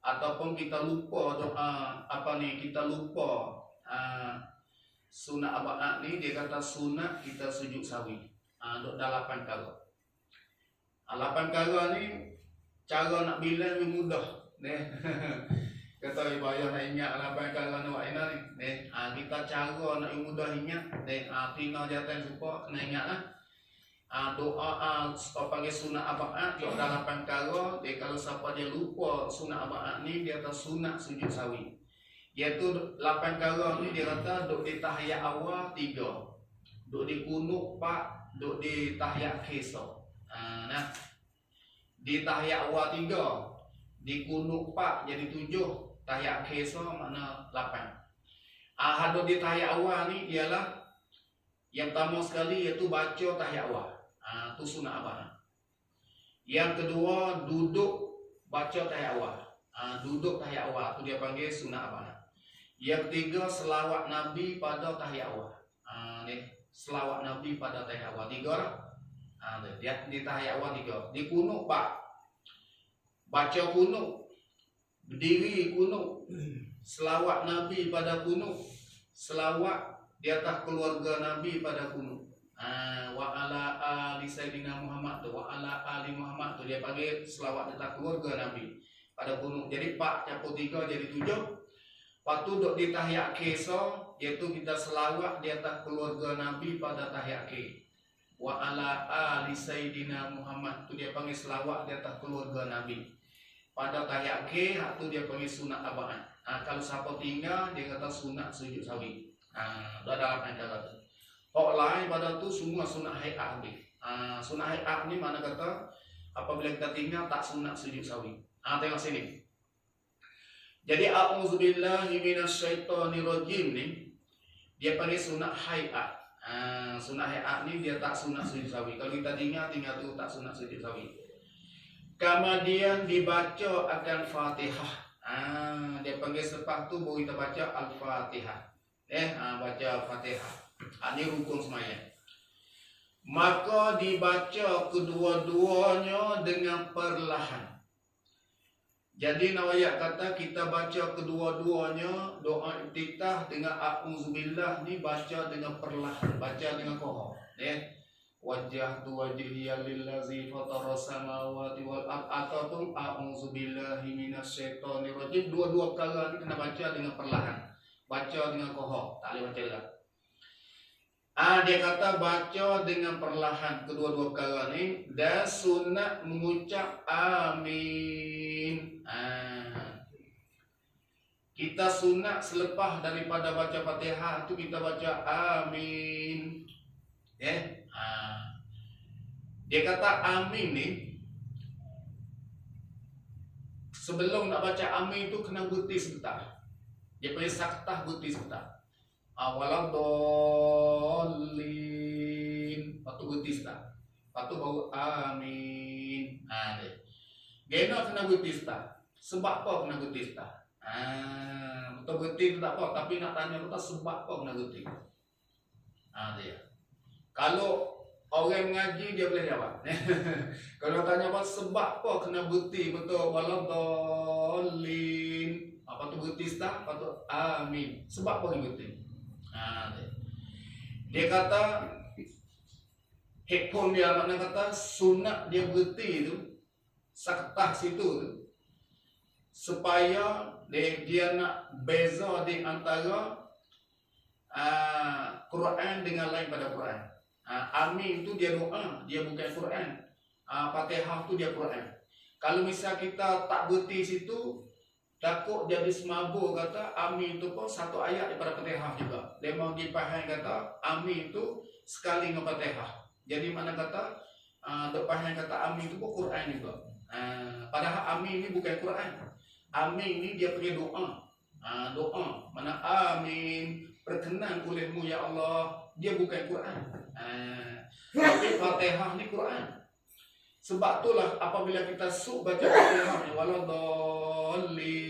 ataupun kita lupa doa kita lupa sunat abad ni dia kata sunat kita sujud sawi. Dok dah 8 perkara. 8 perkara ni cara nak bilang lebih mudah. Kata ibayah nak ingat 8 perkara nak buat ni. Kita cara nak mudah ingat. Tina jatan supaya kena ingat lah. Doa panggil sunat abad dia dah 8 perkara. Kalau siapa dia lupa sunat abad ni dia kata sunat sujud sawi. Iaitu 8 perkara ni dia kata duk di tahiyat awal 3, duk di kunut 4, duk di tahiyat akhir. Di tahiyat awal 3, di kunut 4 jadi 7, tahiyat akhir makna 8. Hadut di tahiyat awal ni ialah yang pertama sekali iaitu baca tahiyat awal. Tu sunat abad. Yang kedua duduk baca tahiyat awal. Duduk tahiyat awal tu dia panggil sunat abad. Yang ketiga selawat Nabi pada tahiyat awal. Selawat Nabi pada tahiyat awal 3 lah. Dia di tahiyat awal 3. Di kunut 4. Baca kunut, berdiri kunut, selawat Nabi pada kunut, selawat di atas keluarga Nabi pada kunut. Wa ala ali sayyidina Muhammad tu, wa ala ali Muhammad tu dia panggil selawat di atas keluarga Nabi pada kunut. Jadi 4 campur 3 jadi 7. Lepas tu duk di tahiyat akhir iaitu kita selawat di atas keluarga Nabi pada tahiyat akhir. Wa ala ali sayyidina Muhammad tu dia panggil selawat di atas keluarga Nabi pada tahiyat akhir. Tu dia panggil sunat abad. Kalau siapa tinggal dia kata sunat sujud sawi. Dah dalam antara tu. Hak lain pada tu semua sunat hayat ni. Sunat hayat ni mana kata apabila kita tinggal tak sunat sujud sawi. Tengok sini. Jadi a'udzubillahi minasyaitonirrajim ni dia panggil sunat hayat. Sunat hayat ni dia tak sunat sujud sawi. Kalau kita tinggal tu tak sunat sujud sawi. Kemudian dibaca akan Fatihah. Dia panggil selepas tu baru kita baca Al-Fatihah. Baca Fatihah. Ini rukun sembahyang. maka dibaca kedua-duanya dengan perlahan. Jadi Nawayak kata kita baca kedua-duanya doa iftitah dengan a'udzubillah ni baca dengan perlahan, baca dengan kohor. Wajjahtu wajhiya lillazi fatara samawati wal ard ataupun a'udzubillahi minasyaitonir rajim. Dua-dua perkara ni kena baca dengan perlahan. Baca dengan kohor, tak boleh baca dah. Dia kata baca dengan perlahan kedua-dua perkara ni dan sunat mengucap amin. Kita sunat selepas daripada baca Fatihah tu kita baca amin. Dia kata amin ni sebelum nak baca amin tu kena berhenti sebentar. Dia panggil saktah, berhenti sebentar. Waladhdallin. Lepas tu berhenti sebentar. Lepas tu baru amin. Gena kena berhenti sebentar. Sebab apa kena berhenti sebentar? Betul berhenti tu tak apa. Tapi nak tanya betul sebab apa kena berhenti. Dia. Kalau orang mengaji dia boleh jawab. Kalau tanya apa sebab apa kena berhenti betul waladhdallin. Apa tu berhenti sebentar? Apa tu amin. Sebab apa dia berhenti? Dia kata headphone dia makna kata sunat dia berhenti tu saktah situ tu supaya dia nak beza di antara Quran dengan lain pada Quran. Amin tu dia doa, dia bukan Quran. Fatihah tu dia Quran. Kalau misal kita tak berhenti situ takut jadi semabur kata amin tu pun satu ayat daripada Fatihah juga. Dia mau dipahami kata amin tu sekali dengan Fatihah. Jadi mana kata dipahami kata amin tu pun Quran juga. Padahal amin ni bukan Quran. Amin ni dia punya doa. Doa mana amin perkenan olehmu ya Allah. Dia bukan Quran. Tapi Fatihah ni Quran. Sebab itulah apabila kita baca Fatihah ni waladhdallin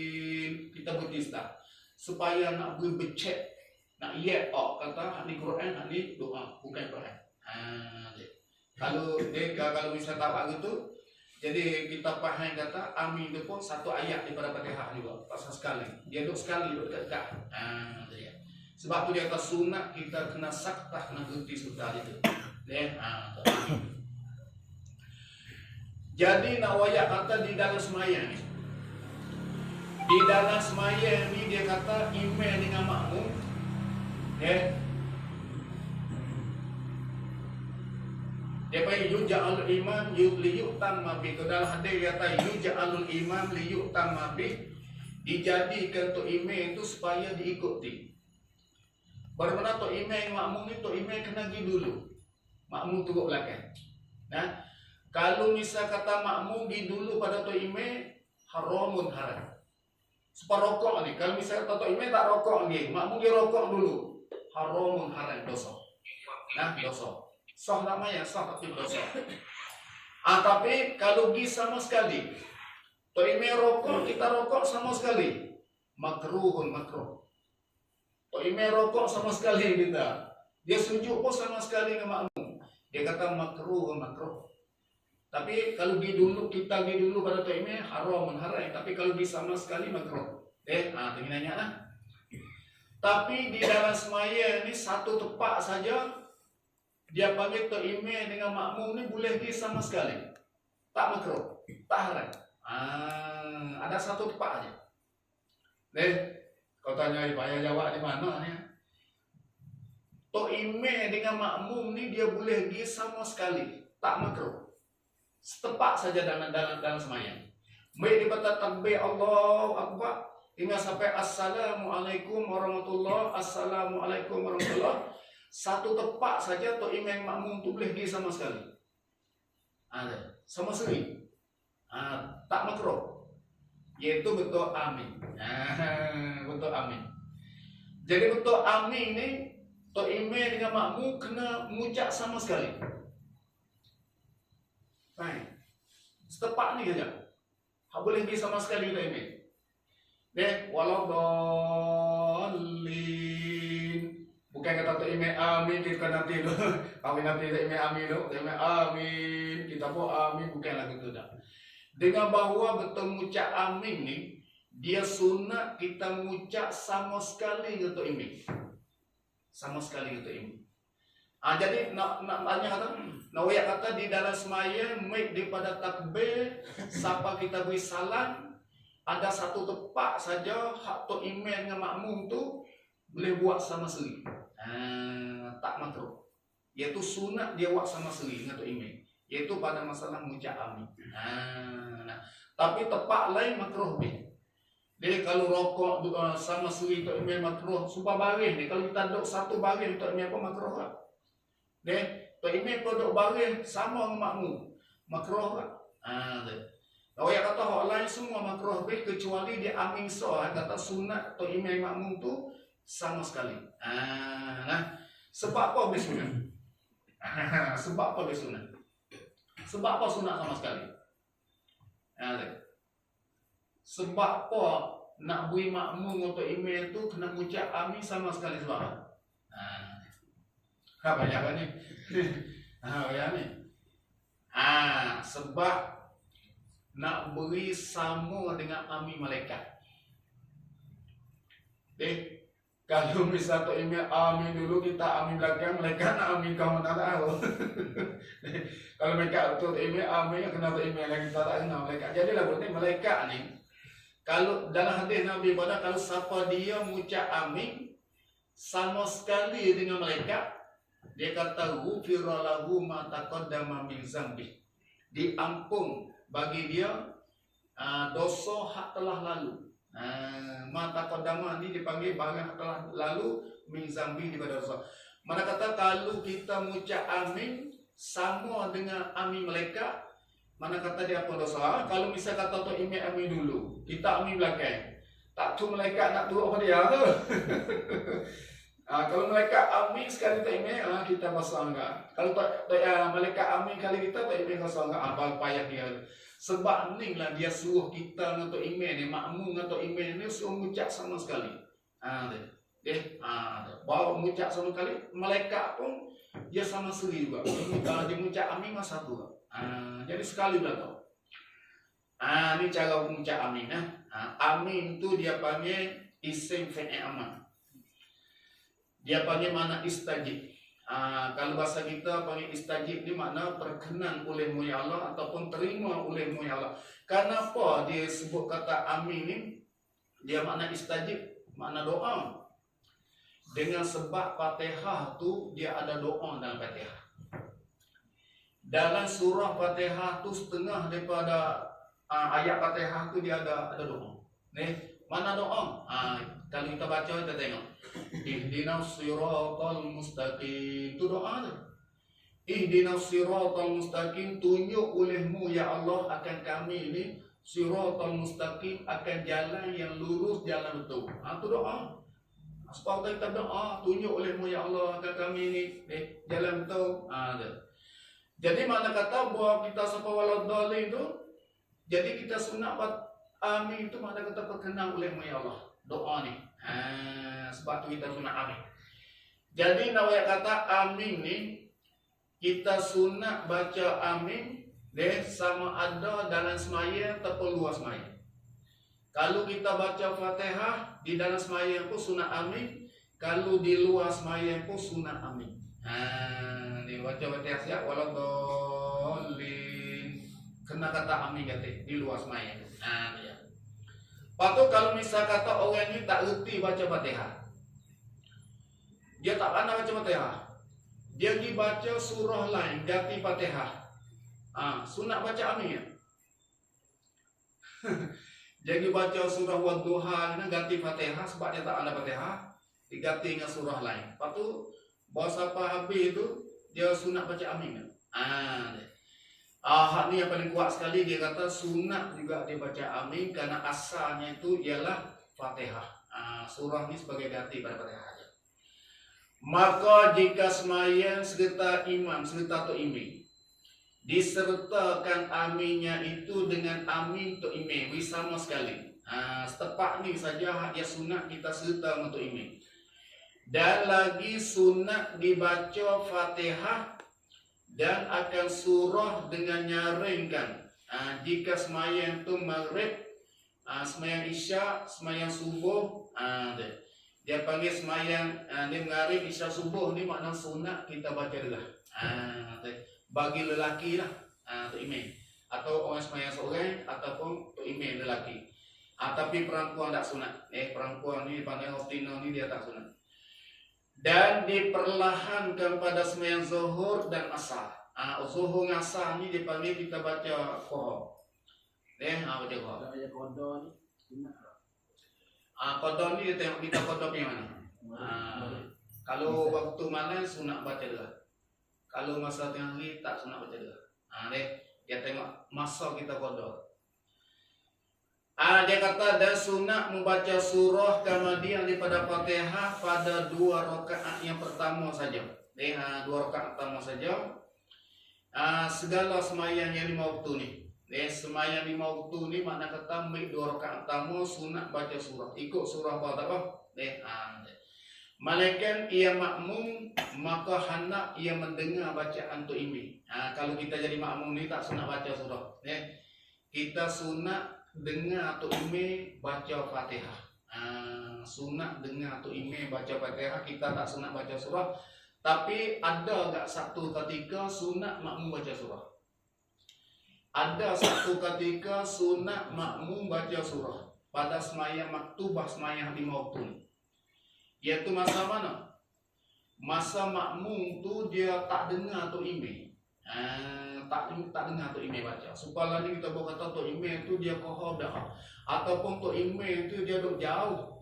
kita berhenti start supaya nak becek nak kata ni Quran ni doa bukan Quran. Kalau misal tak buat gitu jadi kita faham kata amin tu pun satu ayat daripada Fatihah juga pasal sekali dia duduk sekali duduk dekat. Sebab tu dia kata sunat kita kena saktah kena berhenti sebentar itu. Jadi Nawayak kata di dalam semayang ni. Di dalam semayang ni dia kata imam dengan makmum. Dia panggil yuja'alul imam liyu'tamma bih. Dalam hadis dia kata yuja'alul imam liyu'tamma bih. Dijadikan untuk imam itu supaya diikuti. Bermakna tok imam makmum ni tok imam kena pergi dulu. Makmum turut belakang. Kalau misal kata makmum pergi dulu pada tok imam haramun haram. Sebab rokok ni, kalau misal kata tok imam tak rokok ni, makmum dia rokok dulu. Haramun haram dosa. Dosa. Sah namanya sah tapi dosa. Tapi kalau pergi sama sekali tok imam rokok, kita rokok sama sekali. Makruhun makruh. Tok imam rokok sama sekali kita. Dia sujud pun sama sekali dengan makmum. Dia kata makruhun makruh. Tapi kalau kita pergi dulu pada tok imam haram haram. Tapi kalau pergi sama sekali makruh. Tengok lah. Tapi di dalam semaya ni satu tepat saja dia panggil tok imam dengan makmum ni boleh pergi sama sekali. Tak makruh, tak haram. Ada satu tepat aja. Kau tanya payah jawab di mana ni? Tok imam dengan makmum ni dia boleh pergi sama sekali, tak makruh. Setepak saja dalam semayang. Baik dikata takbir Allahu Akbar hingga sampai Assalamualaikum warahmatullahi Assalamualaikum warahmatullahi. Satu tepak saja tok imam makmum tu boleh pergi sama sekali. Sama sekali. Tak makruh. Yaitu betul amin. Betul amin. Jadi betul amin ni tok imam dengan makmum kena mengucap sama sekali. Baik. Setepak ni saja. Tak boleh pergi sama sekali tok imam. Waladhdallin. Bukan kata tu email amin kita nanti tu. Kami nanti tu email amin tu. Email amin. Kita pun amin bukan lagi tu dah. Dengan bahawa bertemu cak amin ni, dia sunat kita mengucap sama sekali untuk email. Sama sekali untuk email. Jadi nak tanya kata, nak wayak kata di dalam semaya, make daripada takbir, siapa kita beri salam, ada satu tempat saja hak tu email dengan makmum tu boleh buat sama sekali. Tak makruh. Iaitu sunat dia buat sama sekali dengan tu email. Iaitu pada masalah mengucap amin. Tapi tempat lain makruh ni. Jadi kalau rokok sama sekali tu email makruh, supaya baris ni. Kalau kita duduk satu baris tu email pun makruh lah. Tu email pun duduk baris sama dengan makmum. Makruh lah. Kalau yang kata orang lain semua makruh kecuali dia amin kata sunat tu email makmum tu sama sekali. Sebab apa boleh sunat? Sebab apa boleh sunat? Sebab apa sunat sama sekali? Sebab apa nak beri makmum untuk email tu kena ucap amin sama sekali sebab apa? Banyak kan ni? Banyak ni. Sebab nak beri sama dengan amin malaikat. Kalau misal tu email amin dulu, kita amin belakang, malaikat nak amin kau mana tahu. Kalau malaikat tu email amin, kenapa email lagi kita tak kenal malaikat. Jadilah penting malaikat ni, kalau dalam hadis Nabi pada kalau siapa dia mengucap amin sama sekali dengan malaikat, dia kata ghufira lahu ma taqaddama min zambi. Diampun bagi dia dosa hak telah lalu. Mata kodama ni dipanggil barang telah lalu min zambi daripada dosa. Mana kata kalau kita mengucap amin sama dengan amin malaikat, mana kata dia apa dosa? Kalau misal kata tu email amin dulu, kita amin belakang. Tak tu malaikat nak turun apa dia tu. Kalau malaikat amin sekali tak email, kita pasal enggak. Kalau tak malaikat amin kali kita tak email pasal enggak, apa payah dia. Sebab ni lah dia suruh kita untuk email ni, makmum untuk email ni suruh mengucap sama sekali. Baru mengucap sama sekali, malaikat pun dia sama sekali juga. Dia mengucap amin masa tu. Jadi sekali pula tau. Ni cara mengucap amin. Amin tu dia panggil isim fi'il aman. Dia panggil mana istajib. Kalau bahasa kita panggil istajib ni makna perkenan olehmu ya Allah ataupun terima olehmu ya Allah. Kenapa dia sebut kata amin ni? Dia makna istajib, makna doa. Dengan sebab Fatihah tu dia ada doa dalam Fatihah. Dalam surah Fatihah tu setengah daripada ayat Fatihah tu dia ada doa. Mana doa? Kalau kita baca kita tengok. Ihdinas siratal mustaqim. Itu doa tu. Ihdinas siratal mustaqim, tunjuk olehmu ya Allah akan kami ini siratal mustaqim, akan jalan yang lurus, jalan betul. Itu doa. Sebab kita doa, tunjuk olehmu ya Allah akan kami ini jalan betul. Jadi mana kata buat kita sapa waladhdallin tu, jadi kita sunat amin itu mana kata perkenan olehmu ya Allah. Doa ni. Sebab tu kita sunat amin. Jadi nak kata amin ni kita sunat baca amin sama ada dalam semaya ataupun luar semaya. Kalau kita baca Fatihah di dalam semaya pun sunat amin, kalau di luar semaya pun sunat amin. Dia baca Fatihah siap waladhdallin. Kena kata amin kata di luar semaya. Ya. Lepas tu kalau misal kata orang ni tak reti baca Fatihah, dia tak pandai baca Fatihah, dia pergi baca surah lain ganti Fatihah, sunat baca amin ya. Dia pergi baca surah Wadduha ganti Fatihah sebab dia tak pandai Fatihah, diganti dengan surah lain. Lepas tu bahasa apa habis tu dia sunat baca amin ya. Hak ni yang paling kuat sekali, dia kata sunat juga dia baca amin kerana asalnya itu ialah Fatihah. Surah ni sebagai ganti pada Fatihah saja. Maka jika sembahyang serta imam serta tu imam disertakan aminnya itu dengan amin tu imam bersama sekali. Setepak ni saja dia sunat kita serta untuk imam. Dan lagi sunat dibaca Fatihah dan akan surah dengan nyaringkan. Jika semayang tu maghrib, semayang isya, semayang subuh, dia panggil semayang dia maghrib isya subuh ni makna sunat kita baca dah. Bagi lelaki lah, tu imam atau orang semayang seorang ataupun tu imam lelaki. Tapi perempuan tak sunat. Perempuan ni panggil haftina ni dia tak sunat. Dan diperlahankan pada semayang zuhur dan asar. Zuhur dan asar ni dipanggil kita baca qadha. Baca qadha. Qadha ni dia tengok kita qadha pergi mana. Kalau waktu mana sunat baca dulu. Kalau masa tengah hari tak sunat baca dulu. Dia tengok masa kita qadha. Dia kata dan sunat membaca surah kemudian daripada Fatihah pada 2 rakaat yang pertama saja. 2 rakaat pertama saja. Segala semayang yang 5 waktu ni. Semayang 5 waktu ni makna kata ambil 2 rakaat pertama sunat baca surah. Ikut surah apa tak apa? Malaikat ia makmum maka hendak ia mendengar bacaan tu imam. Kalau kita jadi makmum ni tak sunat baca surah. Kita sunat dengar tu imam baca Fatihah. Sunat dengar tu imam baca Fatihah, kita tak sunat baca surah. Tapi ada tak satu ketika sunat makmum baca surah. Ada satu ketika sunat makmum baca surah pada semayang maktubah semayang 5 waktu ni. Iaitu masa mana? Masa makmum tu dia tak dengar tu imam. Tak dengar tu imam baca. Supaya ni kita boleh kata tu imam tu dia kohor dah. Ataupun tu imam tu dia duduk jauh.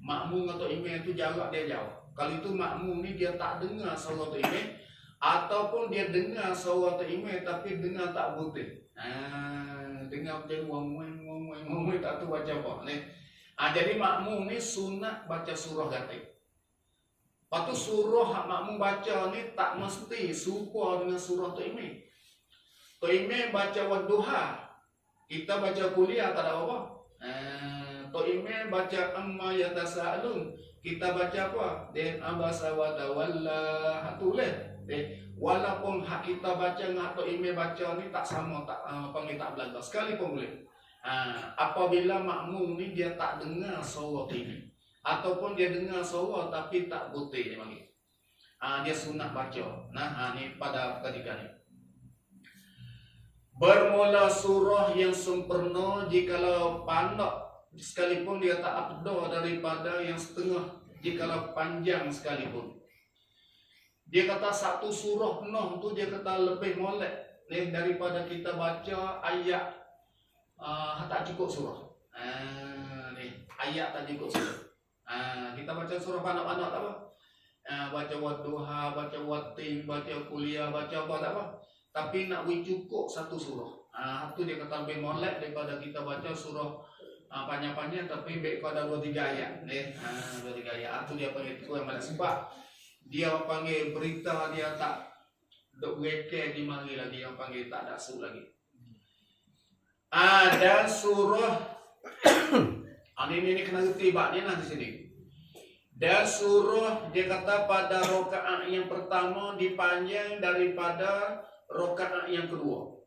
Makmum atau imam tu jarak dia jauh. Kalau itu makmum ni dia tak dengar suara tu imam. Ataupun dia dengar suara tu imam tapi dengar tak betul. Dengar macam ngomong tak tahu baca apa. Jadi makmum ni sunat baca surah gatik. Lepas tu surah hak makmum baca ni tak mesti serupa dengan surah tu imam. Tu imam baca wadduha, kita baca kuliah tak ada apa. Tu imam baca amma yatasaalun, kita baca apa? Dan abasa wa tawalla hatuleh. Walaupun hak kita baca dengan tu imam baca ni tak sama, tak panggil tak belaga sekali pun boleh. Apabila makmum ni dia tak dengar suara tu imam. Ataupun dia dengar suara tapi tak betul dia panggil. Dia sunat baca. Ni pada ketika ni. Bermula surah yang sempurna jikalau pandak sekalipun dia tak abdah daripada yang setengah jikalau panjang sekalipun. Dia kata satu surah penuh tu dia kata lebih molek daripada kita baca ayat tak cukup surah. Ayat tak cukup surah. Kita baca surah panak-panak tak apa. Baca wadduha, baca wattin, baca kuliah, baca apa tak apa. Tapi nak cukup satu surah. Itu dia kata lebih molek daripada kita baca surah panjang-panjang tapi baik pada 2-3 ayat. 2-3 ayat. Itu dia panggil itu yang mana sebab dia panggil berita dia tak dok reke di mari lagi yang panggil tak ada su lagi. Dan surah ini kena reti bab ni lah di sini. Dan surah dia kata pada rakaat yang pertama dipanjang daripada rakaat yang kedua.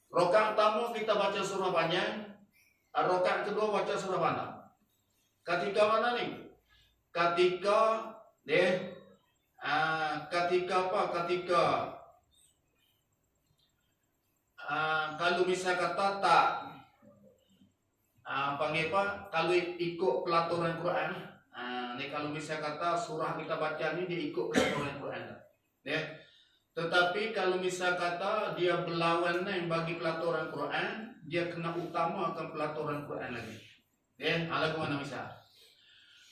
Rakaat pertama kita baca surah panjang, rakaat kedua baca surah pendek. Ketika mana ni? Ketika apa? Ketika kalau misal kata tak panggil apa? Kalau ikut pelaturan Quran, ni kalau misal kata surah kita baca ni dia ikut pelaturan Quran. Tetapi kalau misal kata dia berlawanan bagi pelaturan Quran, dia kena utamakan pelaturan Quran lagi. Lagu mana misal?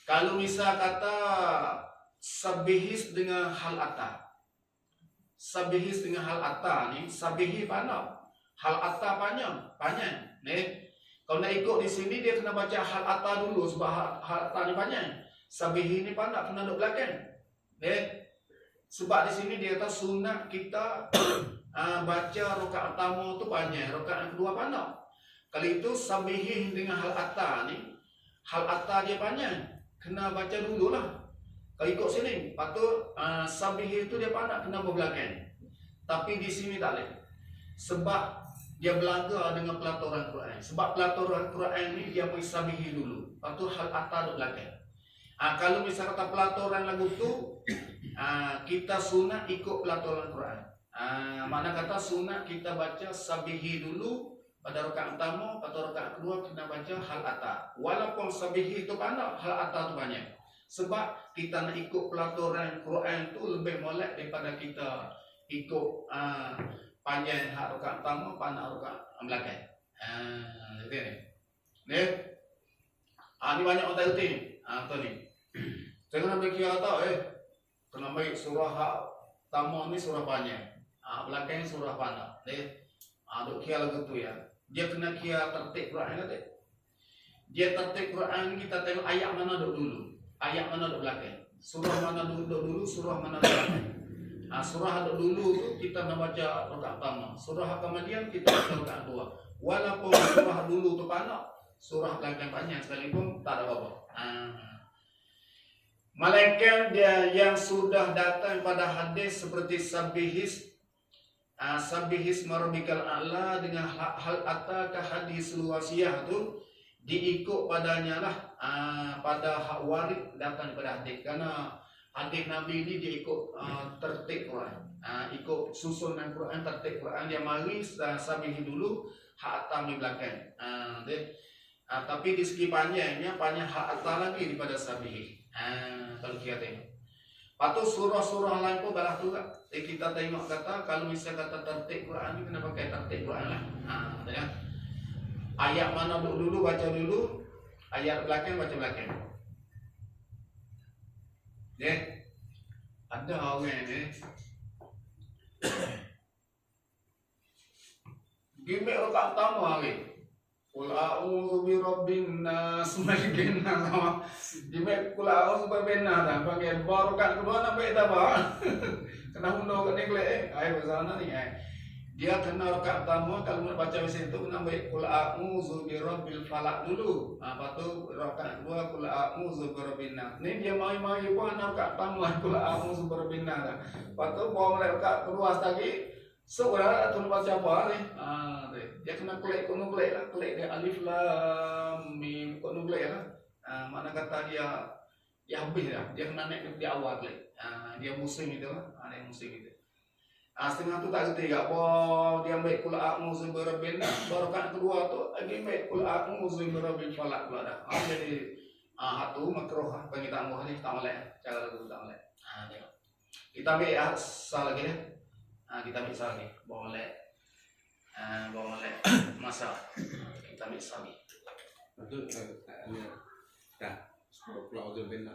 Kalau misal kata sabihis dengan hal atta. Sabihis dengan hal atta ni, sabihi panjang. Hal atta panjang. Kalau nak ikut di sini dia kena baca hal atta dulu sebab hal atta ni panjang. Sabihi ni pandai kena duduk belakang. Sebab di sini dia kata sunat kita baca rakaat pertama tu panjang, rakaat kedua pandai. Kalau itu sabihi dengan hal atta ni hal atta dia panjang, kena baca dulu lah. Kalau ikut sini, patut sabih itu dia pandang kena berbelakang. Tapi di sini tak boleh. Sebab dia belaga dengan pelaturan Quran. Sebab pelaturan Quran ni dia mengisabihi dulu. Lepas tu hal atta duduk belakang. Kalau misal kata pelaturan lagu tu, kita sunat ikut pelaturan Quran. Mana kata sunat kita baca sabihi dulu pada rakaat pertama, pada rakaat kedua kita baca hal atta. Walaupun sabihi itu pandang, hal atta tu banyak. Sebab kita nak ikut pelaturan Quran tu lebih molek daripada kita ikut panjang hak rakaat pertama, panjang rakaat belakang. Gitu ni. Ni. Ni banyak orang tak reti. Tu ni. Jangan ambil kira tau kena ambil surah hak pertama ni surah panjang. Belakang surah pandang. Ni. Duk kira lagu tu ya. Dia kena kira tertib Quran kata. Dia tertib Quran kita tengok ayat mana duk dulu. Ayat mana duk belakang. Surah mana duk dulu, surah mana duk belakang. Surah duk dulu tu kita nak baca rakaat pertama. Surah kemudian kita baca rakaat kedua. Walaupun surah dulu tu panjang, surah belakang panjang sekalipun tak ada apa-apa. Malaikat dia yang sudah datang pada hadis seperti sabihis marabikal a'la dengan hal atta ke hadis luwasiyah tu diikut padanya lah pada hak warid datang pada hadis. Karena hadis Nabi ni dia ikut tertib Quran, ikut susunan Quran, tertib Quran. Dia mari sabihi dulu, hak atta di belakang. Tapi di segi panjangnya panjang hak atta lagi daripada sabihi. Kalau kita tengok. Patut surah-surah lain pun balah tu kan. Kita tengok kata kalau misal kata tertib Quran ni kena pakai tertib Quran lah. Ya. Ayat mana dulu baca dulu, ayat belakang baca belakang. Ada orang ni Gimek rakaat pertama hari. Qul a'udzu birabbin nas malikin nas. Gimek qul a'udzu birabbin nas pakai rakaat kedua nak baik tak apa. Kena hundo kat ni kelek. Ai pasal ni dia kena rakaat pertama kalau nak baca macam tu kena baik qul a'udzu birabbil falaq dulu. Lepas tu rakaat kedua qul a'udzu birabbin nas. Ni dia mai-mai pun nak rakaat pertama qul a'udzu birabbin nas. Lepas tu bawa rakaat kedua lagi. Seorang tu baca apa ni? Dia kena klik lah, klik dia alif lam mim klik lah. Mana kata dia habis dah. Dia kena naik di awal klik. Dia musim itu lah, dia musim itu. Setengah tu tak reti apa dia ambil qul a'udzu birabbin nas, baru kan kedua tu lagi ambil qul a'udzu birabbil falaq pula dah. Jadi hak tu makruh bagi tamu ni tak molek. Cara lagu tak molek. Tengok. Kita ambil asal lagi ni. Kita ambil sal ni, boleh masak. Kita ambil sal ni. Betul. Dah. Pulau Jembin.